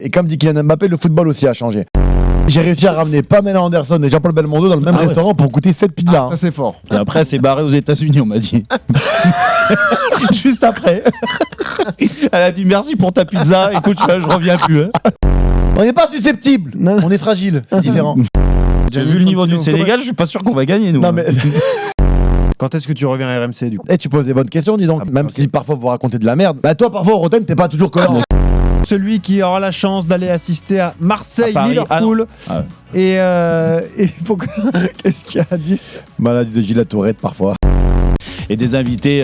Et comme dit Kylian Mbappé, le football aussi a changé. J'ai réussi à ramener Pamela Anderson et Jean-Paul Belmondo dans le même restaurant pour goûter cette pizza. Ça c'est fort. Et après, c'est barré aux États-Unis, on m'a dit. Juste après. Elle a dit merci pour ta pizza. Écoute, je reviens plus. Hein. On n'est pas susceptible. On est fragile. C'est différent. J'ai vu le niveau du Sénégal, je suis pas sûr qu'on va gagner, nous. Non, mais... Quand est-ce que tu reviens à RMC du coup? tu poses des bonnes questions, dis donc. Même si parfois vous racontez de la merde. Bah toi, parfois, Roten, t'es pas toujours cohérent. Celui qui aura la chance d'aller assister à Marseille, à Paris. Liverpool. Ah et qu'est-ce qu'il a dit? Maladie de Gilles Tourette parfois. Et des invités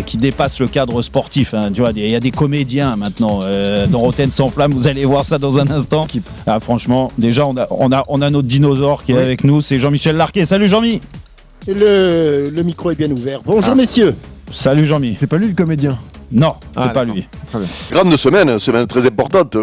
qui dépassent le cadre sportif. Hein. Tu vois, il y a des comédiens maintenant dans Roten sans flamme. Vous allez voir ça dans un instant. Ah, franchement, déjà, on a notre dinosaure qui est avec nous. C'est Jean-Michel Larquet. Salut Jean-Mi. Le micro est bien ouvert. Bonjour messieurs. Salut Jean-Mi. C'est pas lui le comédien? Non, c'est pas lui. Grande semaine très importante.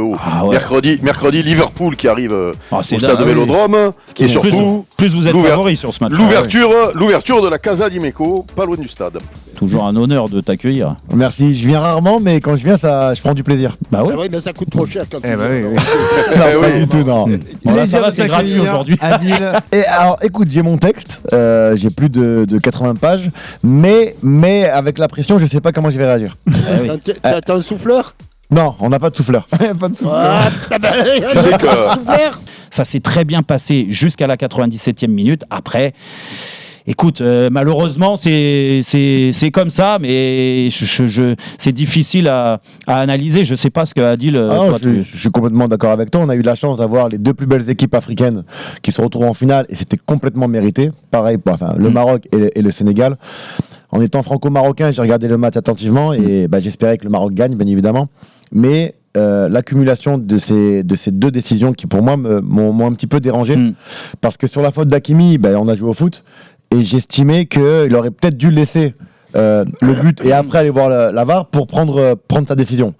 Mercredi, Liverpool qui arrive au stade de Vélodrome. Et surtout, plus vous êtes favori sur ce match. L'ouverture de la Casa di Meco, pas loin du stade. Toujours un honneur de t'accueillir. Merci, je viens rarement, mais quand je viens, je prends du plaisir. Bah oui. Ah oui, mais ça coûte trop cher quand Non, pas du tout, non. Bon, là, ça va, c'est gratuit aujourd'hui. Adil. Et alors, écoute, j'ai mon texte, j'ai plus de 80 pages, mais avec la pression, je sais pas comment je vais réagir. T'as un souffleur? Non, on n'a pas de souffleur. Pas de souffleur. Ça s'est très bien passé jusqu'à la 97e minute. Après, écoute, malheureusement, c'est comme ça, mais c'est difficile à analyser. Je ne sais pas ce qu'a dit je suis complètement d'accord avec toi. On a eu la chance d'avoir les deux plus belles équipes africaines qui se retrouvent en finale et c'était complètement mérité. Pareil, le Maroc et le Sénégal. En étant franco-marocain, j'ai regardé le match attentivement et j'espérais que le Maroc gagne, bien évidemment. Mais l'accumulation de ces deux décisions qui, pour moi, m'ont un petit peu dérangé. Parce que sur la faute d'Hakimi, on a joué au foot et j'estimais qu'il aurait peut-être dû laisser le but et après aller voir la VAR pour prendre sa décision.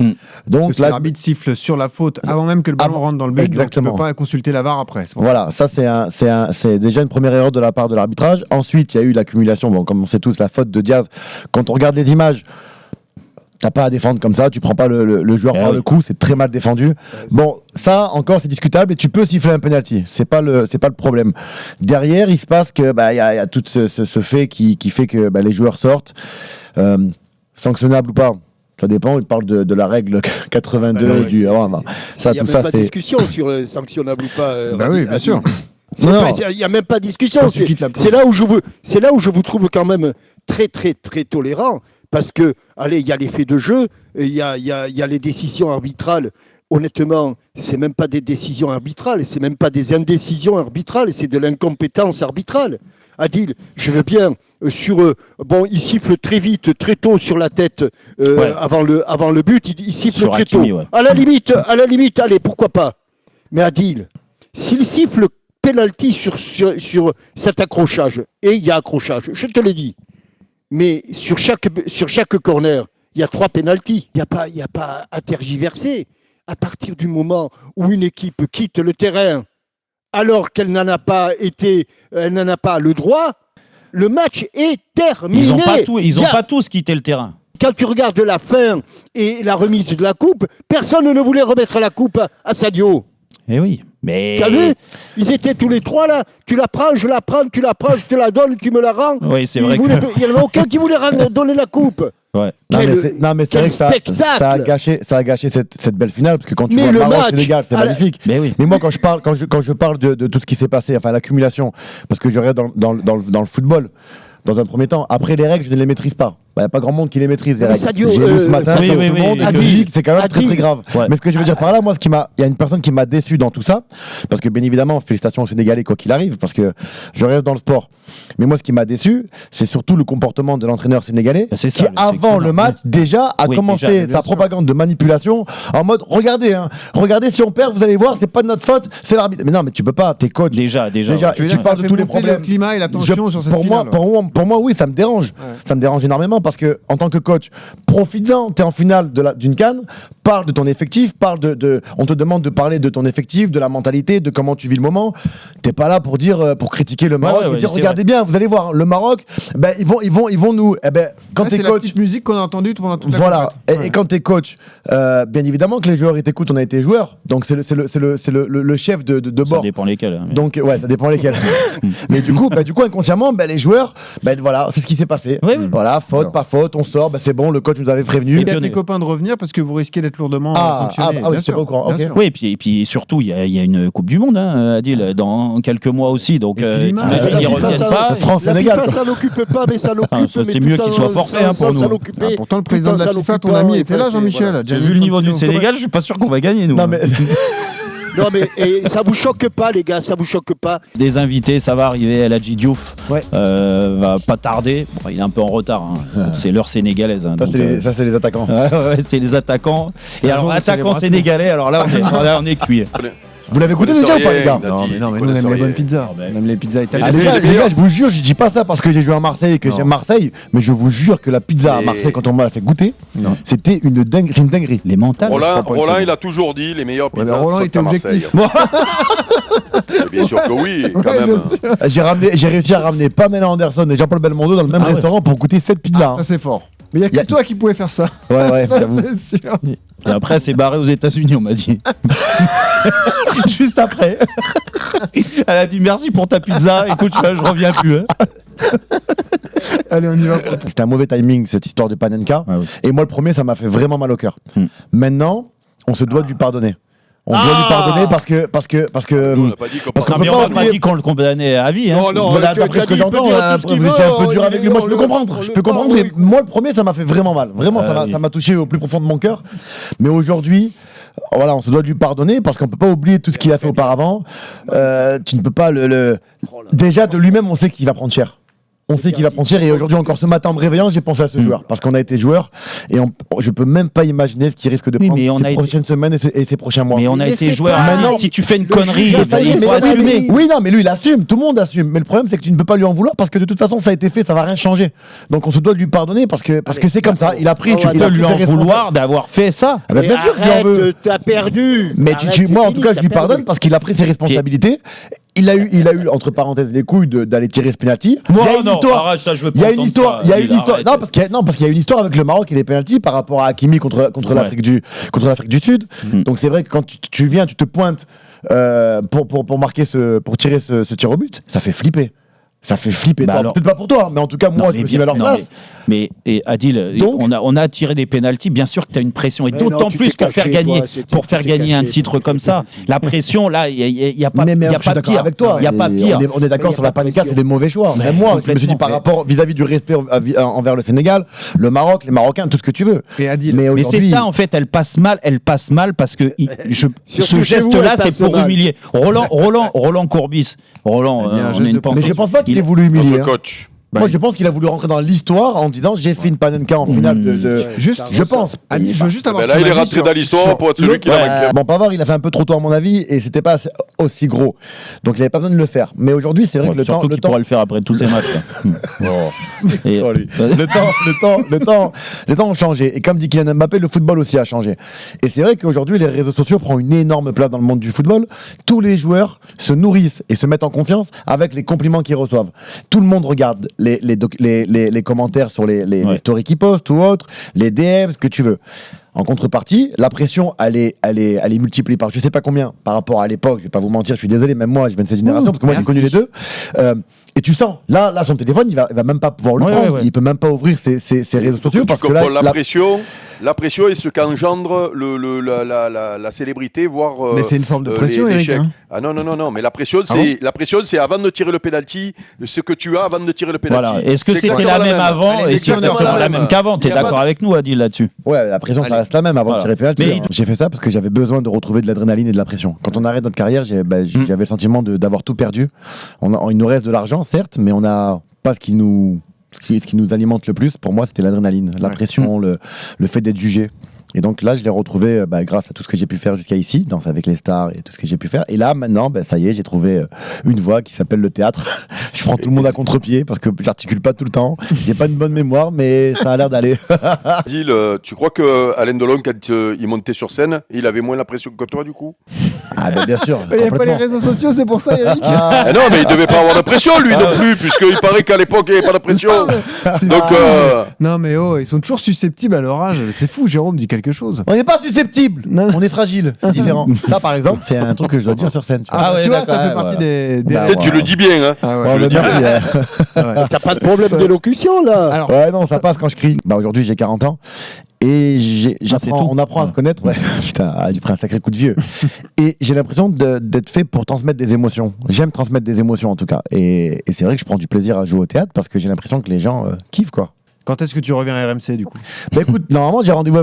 Donc là, l'arbitre siffle sur la faute avant même que le ballon rentre dans le but. Exactement. Donc tu ne peux pas consulter la VAR après. Voilà, ça c'est déjà une première erreur de la part de l'arbitrage. Ensuite, il y a eu l'accumulation, comme on sait tous, la faute de Diaz. Quand on regarde les images, t'as pas à défendre comme ça, tu prends pas le joueur par le cou, c'est très mal défendu. Bon, ça encore c'est discutable et tu peux siffler un penalty, c'est pas le problème. Derrière, il se passe que y a tout ce fait qui fait que les joueurs sortent, sanctionnable ou pas. Ça dépend, il parle de la règle 82 du. Ça, tout ça, c'est. Il n'y a même pas de discussion sur le sanctionnable ou pas. Oui, bien sûr. Il n'y a même pas de discussion. C'est là où je vous trouve quand même très très très tolérant. Parce que, il y a l'effet de jeu, il y a les décisions arbitrales. Honnêtement, c'est même pas des décisions arbitrales, c'est même pas des indécisions arbitrales, c'est de l'incompétence arbitrale. Adil, je veux bien il siffle très vite, très tôt sur la tête avant le but, il siffle sur très Hakimi, tôt. Ouais. À la limite, allez, pourquoi pas. Mais Adil, s'il siffle penalty sur cet accrochage, et il y a accrochage, je te l'ai dit. Mais sur chaque corner, il y a 3 pénaltys. Il n'y a pas à tergiverser. À partir du moment où une équipe quitte le terrain alors qu'elle n'en a pas le droit, le match est terminé. Ils n'ont pas tous quitté le terrain. Quand tu regardes la fin et la remise de la coupe, personne ne voulait remettre la coupe à Sadio. Eh oui, mais... Tu as vu ? Ils étaient tous les 3 là. Tu la prends, je la prends, tu la prends, je te la donne, tu me la rends. Oui, c'est vrai. Il n'y en avait aucun qui voulait donner la coupe. Ouais. Non mais c'est vrai que ça a gâché cette belle finale parce que quand tu vois le Maroc-Sénégal, c'est magnifique. Mais moi quand je parle de tout ce qui s'est passé, enfin l'accumulation, parce que je regarde dans le football. Dans un premier temps, après les règles, je ne les maîtrise pas. Il n'y a pas grand monde qui les maîtrise. Les règles. J'ai lu ce matin tout le monde et je dis que c'est quand même très très grave. Ouais. Mais ce que je veux dire par là, moi, il y a une personne qui m'a déçu dans tout ça, parce que bien évidemment, félicitations aux Sénégalais quoi qu'il arrive, parce que je reste dans le sport. Mais moi, ce qui m'a déçu, c'est surtout le comportement de l'entraîneur sénégalais, qui avant le match déjà a commencé sa propagande de manipulation en mode regardez, si on perd, vous allez voir, c'est pas de notre faute, c'est l'arbitre. Mais non, mais tu peux pas, t'es coach. Déjà. Tu parles de tous les problèmes. Le climat et la tension sur cette finale. Pour moi, oui, ça me dérange. Ça me dérange énormément parce que en tant que coach, profites-en, t'es en finale d'une CAN, parle de ton effectif, on te demande de parler de ton effectif, de la mentalité, de comment tu vis le moment. T'es pas là pour critiquer le Maroc et dire regardez bien, vous allez voir, le Maroc, ils vont nous. Quand t'es c'est coach, la petite musique qu'on a entendue pendant toute la voilà. Et quand t'es coach, bien évidemment que les joueurs ils t'écoutent, on a été joueurs, donc c'est le chef de bord. Ça dépend lesquels. Mais... Donc ça dépend lesquels. Mais du coup inconsciemment, les joueurs, voilà, c'est ce qui s'est passé. Oui. Voilà, faute, pas faute, on sort, c'est bon, le coach nous avait prévenu. Et bien tes copains de revenir parce que vous risquez d'être lourdement sanctionnés. Oui, c'est pas au courant. Okay. Oui, et puis surtout, il y a une Coupe du Monde, Adil, dans quelques mois aussi, donc t'imagines, ils reviennent pas. France-Sénégal. Ça n'occupe pas, mais ça l'occupe. C'est mieux qu'il soit forfait pour nous. Pourtant, le président de la FIFA, ton ami, était là, Jean-Michel. J'ai vu le niveau du Sénégal, je suis pas sûr qu'on va gagner, nous. Non mais ça vous choque pas les gars, ça vous choque pas? Des invités, ça va arriver, El Hadji Diouf va pas tarder. Bon, il est un peu en retard, c'est l'heure sénégalaise. Ça c'est les attaquants. C'est les attaquants. Et alors attaquants sénégalais, alors là on est cuit. Vous l'avez goûté déjà ou pas les gars? Non mais nous on aime les bonnes pizzas. Même les pizzas italiennes. Les gars, je vous jure, je dis pas ça parce que j'ai joué à Marseille et que j'aime Marseille, mais je vous jure que la pizza à Marseille, quand on m'a fait goûter, c'était une dinguerie. Les mentales. Roland, il a toujours dit les meilleures pizzas. Roland était objectif. Bien sûr que oui, quand même. J'ai réussi à ramener Pamela Anderson et Jean-Paul Belmondo dans le même restaurant pour goûter cette pizza. Ça c'est fort. Mais il n'y a que toi qui pouvais faire ça. Ouais, ça, c'est sûr. Et après, c'est barré aux États-Unis, on m'a dit. Juste après. Elle a dit merci pour ta pizza. Écoute, je reviens plus. Allez, on y va. C'était un mauvais timing, cette histoire de Panenka. Ouais, oui. Et moi, le premier, ça m'a fait vraiment mal au cœur. Maintenant, on se doit de lui pardonner. On doit lui pardonner parce que on n'a pas dit qu'on le condamnait à vie. Non, d'après ce que j'entends, vous étiez un peu dur avec lui. Moi, je peux comprendre. Et moi, le premier, ça m'a fait vraiment mal. Vraiment, ça m'a touché au plus profond de mon cœur. Mais aujourd'hui, voilà, on se doit de lui pardonner parce qu'on peut pas oublier tout ce qu'il a fait auparavant. Tu ne peux pas déjà de lui-même, on sait qu'il va prendre cher. On sait qu'il va prendre cher et aujourd'hui encore ce matin en me réveillant j'ai pensé à ce joueur parce qu'on a été joueur et je peux même pas imaginer ce qu'il risque de prendre ces prochaines semaines et ces prochains mois. Mais on a été joueur. Maintenant, si tu fais une connerie, il faut assumer. Oui, non, mais lui il assume, tout le monde assume. Mais le problème c'est que tu ne peux pas lui en vouloir parce que de toute façon ça a été fait, ça va rien changer. Donc on se doit de lui pardonner parce que c'est comme ça. Il a pris. Tu peux lui en vouloir d'avoir fait ça. Bien sûr qu'il en veut. T'as perdu. Mais moi en tout cas je lui pardonne parce qu'il a pris ses responsabilités. Il a eu entre parenthèses les couilles d'aller tirer ce penalty. Il y a une histoire. Non, parce qu'il y a une histoire avec le Maroc et les penalties par rapport à Hakimi contre l'Afrique du Sud. Donc c'est vrai que quand tu viens, tu te pointes pour tirer ce tir au but, ça fait flipper. Ça fait flipper. Peut-être pas pour toi, mais en tout cas, moi, je me suis mis à leur place. Mais Adil, on a tiré des pénaltys. Bien sûr que tu as une pression, et d'autant plus pour faire gagner un titre comme ça. La pression, là, il n'y a pas pire. Il n'y a pas pire. On est d'accord sur la Panenka, c'est des mauvais choix. Même moi, je me suis dit par rapport vis-à-vis du respect envers le Sénégal, le Maroc, les Marocains, tout ce que tu veux. Mais c'est ça, en fait, elle passe mal parce que ce geste-là, c'est pour humilier. Roland Courbis. Roland, on est une pensée. Mais je pense pas qu'il ait voulu humilier. Moi, je pense qu'il a voulu rentrer dans l'histoire en disant j'ai fait une Panenka en finale je pense. Je veux juste avoir. Là, il est rentré dans l'histoire pour être celui qui l'a vaincu. Bon, Pavard, il a fait un peu trop tôt à mon avis et c'était pas aussi gros. Donc, il avait pas besoin de le faire. Mais aujourd'hui, c'est vrai que le temps. Surtout qu'il pourra le faire après tous ces matchs. Le temps ont changé. Et comme dit Kylian Mbappé, le football aussi a changé. Et c'est vrai qu'aujourd'hui, les réseaux sociaux prennent une énorme place dans le monde du football. Tous les joueurs se nourrissent et se mettent en confiance avec les compliments qu'ils reçoivent. Tout le monde regarde les commentaires sur les stories qu'ils postent ou autres, les DM, ce que tu veux. En contrepartie, la pression, elle est multipliée par je sais pas combien par rapport à l'époque. Je vais pas vous mentir, je suis désolé, même moi, je viens de cette génération, parce que moi, j'ai connu les deux. Et tu sens, là, son téléphone, il va même pas pouvoir le prendre. Il peut même pas ouvrir ses réseaux sociaux parce que là, la pression est ce qu'engendre la célébrité, voire. Mais c'est une forme de pression, Eric. Ah non, mais la pression, c'est avant de tirer le penalty, ce que tu as avant de tirer le penalty. Est-ce que c'était la même avant? Et c'est exactement la même qu'avant. T'es d'accord avec nous, Adil, là-dessus? Ouais, la pression, ça reste la même avant de tirer le penalty. J'ai fait ça parce que j'avais besoin de retrouver de l'adrénaline et de la pression. Quand on arrête notre carrière, j'avais le sentiment d'avoir tout perdu. Il nous reste de l'argent, certes, mais on n'a pas ce qui nous alimente le plus. Pour moi, c'était l'adrénaline, la pression, le fait d'être jugé. Et donc là, je l'ai retrouvé grâce à tout ce que j'ai pu faire jusqu'à ici, Danse avec les stars et tout ce que j'ai pu faire. Et là, maintenant, ça y est, j'ai trouvé une voie qui s'appelle le théâtre. Je prends tout le monde à contre-pied parce que j'articule pas tout le temps. J'ai pas une bonne mémoire, mais ça a l'air d'aller. Adil, tu crois que Alain Delon, quand il montait sur scène, il avait moins la pression que toi, du coup? Ah bien sûr. Il n'y avait pas les réseaux sociaux, c'est pour ça, Eric. Non, mais il devait pas avoir de pression, lui non plus, puisqu'il paraît qu'à l'époque, il n'y avait pas de pression. Donc, non, mais ils sont toujours susceptibles à leur âge. C'est fou, Jérôme dit quelque chose. On n'est pas susceptible, on est fragile, c'est différent. Ça, par exemple, c'est un truc que je dois dire sur scène. Tu vois, ça fait partie des. Peut-être tu le dis bien, hein. T'as pas de problème d'élocution, là. Alors, ouais, non, ça passe quand je crie. Aujourd'hui, j'ai 40 ans. Et on apprend à se connaître. Ouais. Putain, j'ai pris un sacré coup de vieux. Et j'ai l'impression d'être fait pour transmettre des émotions. J'aime transmettre des émotions en tout cas. Et c'est vrai que je prends du plaisir à jouer au théâtre parce que j'ai l'impression que les gens kiffent quoi. Quand est-ce que tu reviens à RMC du coup? Écoute, normalement j'ai rendez-vous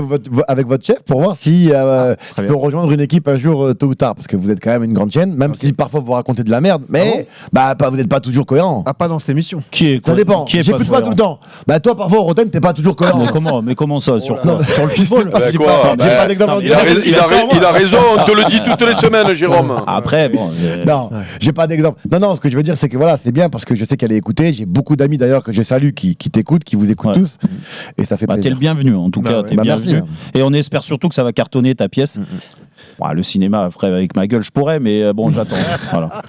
avec votre chef pour voir si je peux rejoindre une équipe un jour tôt ou tard parce que vous êtes quand même une grande chaîne, même si parfois vous racontez de la merde, mais vous n'êtes pas toujours cohérent. Pas dans cette émission. Ça dépend. J'écoute pas tout le temps. Toi parfois Roten t'es pas toujours cohérent. Mais comment ça sur quoi? Sur le football. J'ai pas d'exemple. Il a raison, on te le dit toutes les semaines, Jérôme. Après bon. Non, j'ai pas d'exemple. Non, ce que je veux dire c'est que voilà, c'est bien parce que je sais qu'elle est écoutée. J'ai beaucoup d'amis d'ailleurs que je salue qui t'écoutent, qui vous écoutent tous. Et ça fait plaisir. T'es le bienvenu en tout cas. T'es bienvenu. Merci. Et on espère surtout que ça va cartonner ta pièce. Le cinéma, après, avec ma gueule, je pourrais, mais bon, j'attends. Voilà.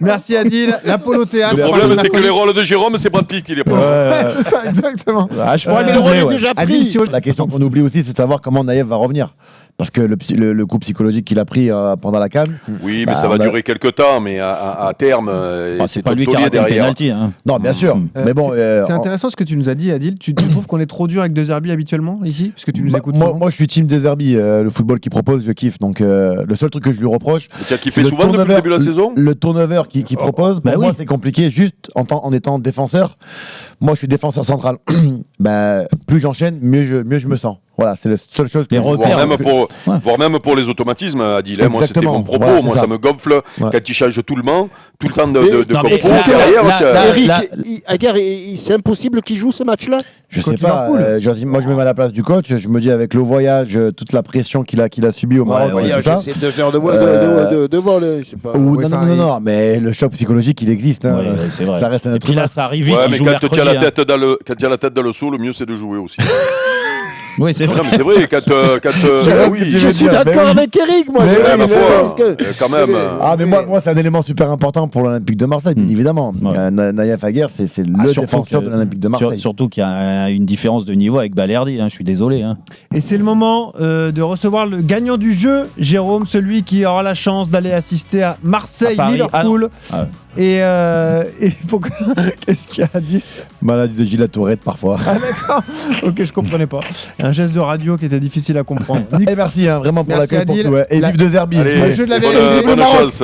Merci Adil. L'Apollo Théâtre. Le problème, c'est que les rôles de Jérôme, c'est Brad Pitt qui les prend. C'est ça, exactement. Je pourrais le doubler, déjà pris. La question qu'on oublie aussi, c'est de savoir comment Naïef va revenir. Parce que le coup psychologique qu'il a pris pendant la CAN. Oui, mais ça va durer quelques temps, mais à terme, c'est pas lui qui a raté le penalty. Hein. Non, bien sûr. Mais bon, c'est intéressant ce que tu nous as dit, Adil. Tu trouves qu'on est trop dur avec De Zerbi habituellement ici? Parce que tu nous écoutes. Moi, je suis team De Zerbi. Le football qu'il propose, je kiffe. Donc, le seul truc que je lui reproche. Tu as kiffé souvent depuis le début de la saison? Le turnover qu'il propose, pour moi, c'est compliqué. Juste en étant défenseur. Moi, je suis défenseur central. Plus j'enchaîne, mieux je me sens. Voilà, c'est la seule chose que voire même pour les automatismes, Adil. Moi, c'était mon propos. Voilà, moi, ça me gonfle quand il change tout le monde le temps de compo derrière. Eric, c'est impossible qu'il joue ce match-là? Je sais pas. Moi, je me mets à la place du coach. Je me dis, avec le voyage, toute la pression qu'il a subie au Maroc, j'essaie de faire devant le. Non, mais le choc psychologique, il existe. Hein. C'est vrai. Ça reste un Et puis là, ça arrive vite. Mais quand tu as la tête dans le seau, le mieux, c'est de jouer aussi. Oui, c'est vrai. Non, mais c'est vrai, je suis d'accord avec Eric, moi. Quand même. Mais moi, c'est un élément super important pour l'Olympique de Marseille, bien évidemment. Naïef Aguerre, c'est le défenseur de l'Olympique de Marseille. Surtout qu'il y a une différence de niveau avec Balerdi, je suis désolé. Et c'est le moment de recevoir le gagnant du jeu, Jérôme, celui qui aura la chance d'aller assister à Marseille-Liverpool. Et qu'est-ce qu'il a dit? Maladie de Gilles Tourette parfois. D'accord. Ok, je comprenais pas. Un geste de radio qui était difficile à comprendre. Et merci vraiment pour l'accueil pour tout. Et Liv de Zerbi. Je l'avais bonne chance.